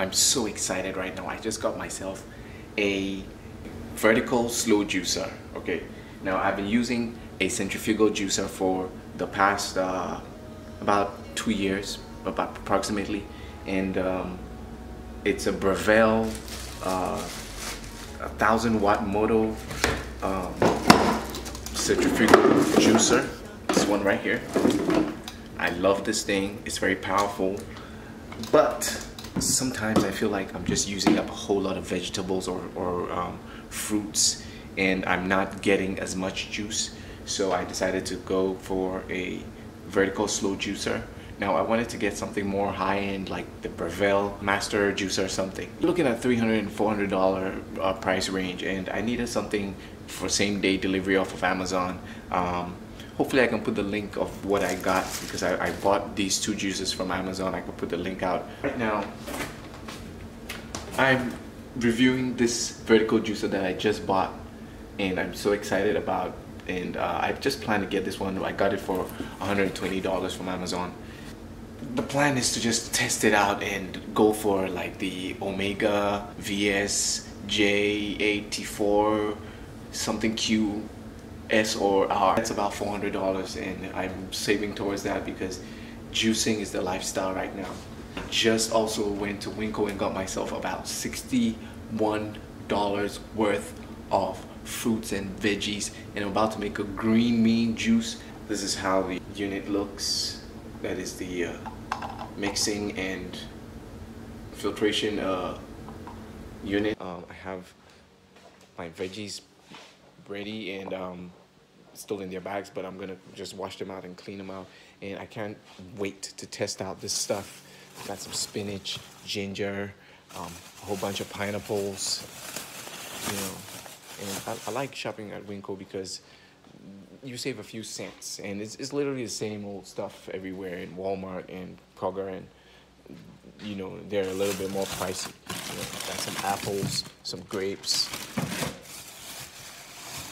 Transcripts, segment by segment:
I'm so excited right now. I just got myself a vertical slow juicer. Okay, now I've been using a centrifugal juicer for the past about 2 years, about approximately, and it's a Breville 1000-watt Moto centrifugal juicer. This one right here. I love this thing. It's very powerful, but sometimes I feel like I'm just using up a whole lot of vegetables or fruits, and I'm not getting as much juice. So I decided to go for a vertical slow juicer. Now I wanted to get something more high-end, like the Breville Master Juicer or something. Looking at $300 and $400 price range, and I needed something for same-day delivery off of Amazon. Hopefully I can put the link of what I got, because I bought these two juices from Amazon. I could put the link out. Right now, I'm reviewing this vertical juicer that I just bought, and I'm so excited about. And I just plan to get this one. I got it for $120 from Amazon. The plan is to just test it out and go for like the Omega VS J84 something Q S or R. That's about $400, and I'm saving towards that because juicing is the lifestyle right now. Just also went to Winco and got myself about $61 worth of fruits and veggies, and I'm about to make a green bean juice. This is how the unit looks. That is the mixing and filtration unit. I have my veggies ready and still in their bags, but I'm gonna just wash them out and clean them out, and I can't wait to test out this stuff. Got some spinach, ginger, a whole bunch of pineapples, you know. And I like shopping at Winco because you save a few cents, and it's literally the same old stuff everywhere in Walmart and Kroger, and you know, they're a little bit more pricey. You know, got some apples, some grapes,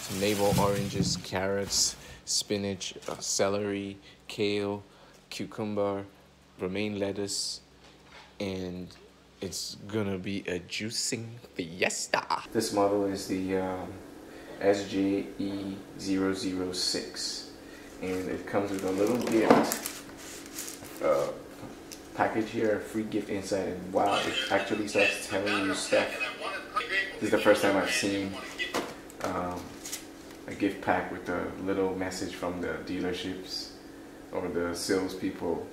some navel oranges, carrots, spinach, celery, kale, cucumber, romaine lettuce, and it's gonna be a juicing fiesta. This model is the SJE006, and it comes with a little gift package here, a free gift inside, and wow, it actually starts telling you stuff. This is the first time I've seen a gift pack with a little message from the dealerships or the salespeople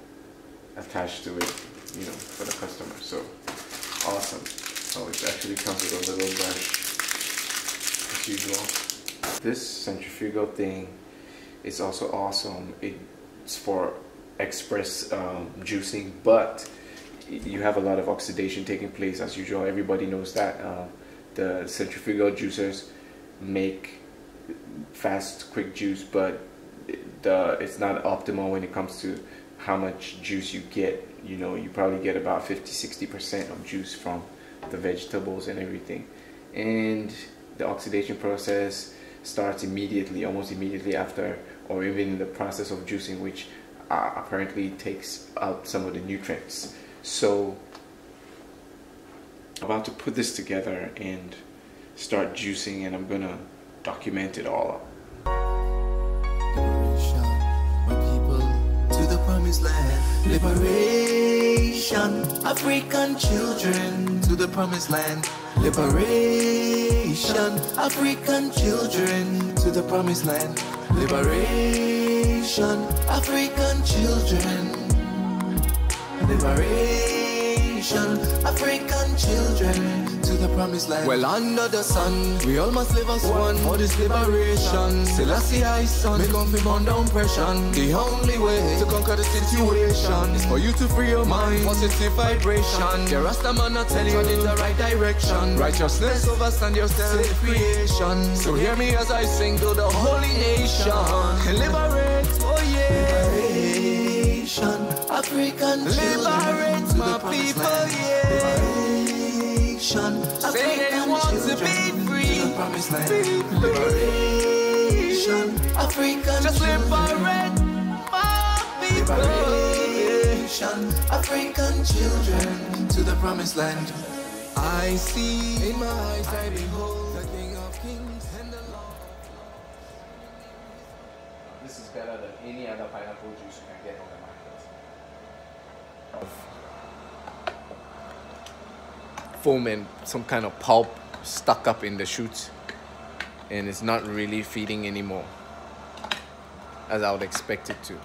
attached to it, you know, for the customer. So awesome. Oh, it actually comes with a little brush as usual. This centrifugal thing is also awesome. It's for express juicing, but you have a lot of oxidation taking place as usual. Everybody knows that. The centrifugal juicers make fast, quick juice, but it's not optimal when it comes to how much juice you get. You know, you probably get about 50–60% of juice from the vegetables and everything, and the oxidation process starts immediately, almost immediately after, or even in the process of juicing, which apparently takes out some of the nutrients. So I'm about to put this together and start juicing, and I'm gonna document it all up. Liberation, African children to the promised land. Liberation, African children to the promised land. Liberation, African children. Liberation, African children to the promised land. Well, under the sun, we all must live as one for this liberation. Selassie I son, make on burn down pressure. The only way to conquer the situation is for you to free your mind, positive vibration. The Rasta man not tell you in the right direction. Righteousness overstand your self-creation. So hear me as I sing to the holy nation. Liberate, oh yeah. Liberation, African children. Liberate my people, yeah. Liberation, say they want to be free. Liberation, African just liberate my people. liberation. African children to the promised land. I see in my eyes, I behold the King of Kings and the Lord. This is better than any other pineapple juice you can get on the market. Foam and some kind of pulp stuck up in the shoots, and it's not really feeding anymore as I would expect it to.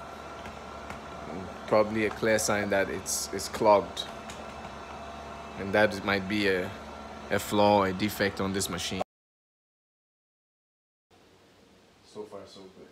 Probably a clear sign that it's clogged, and that might be a flaw or a defect on this machine. So far so good.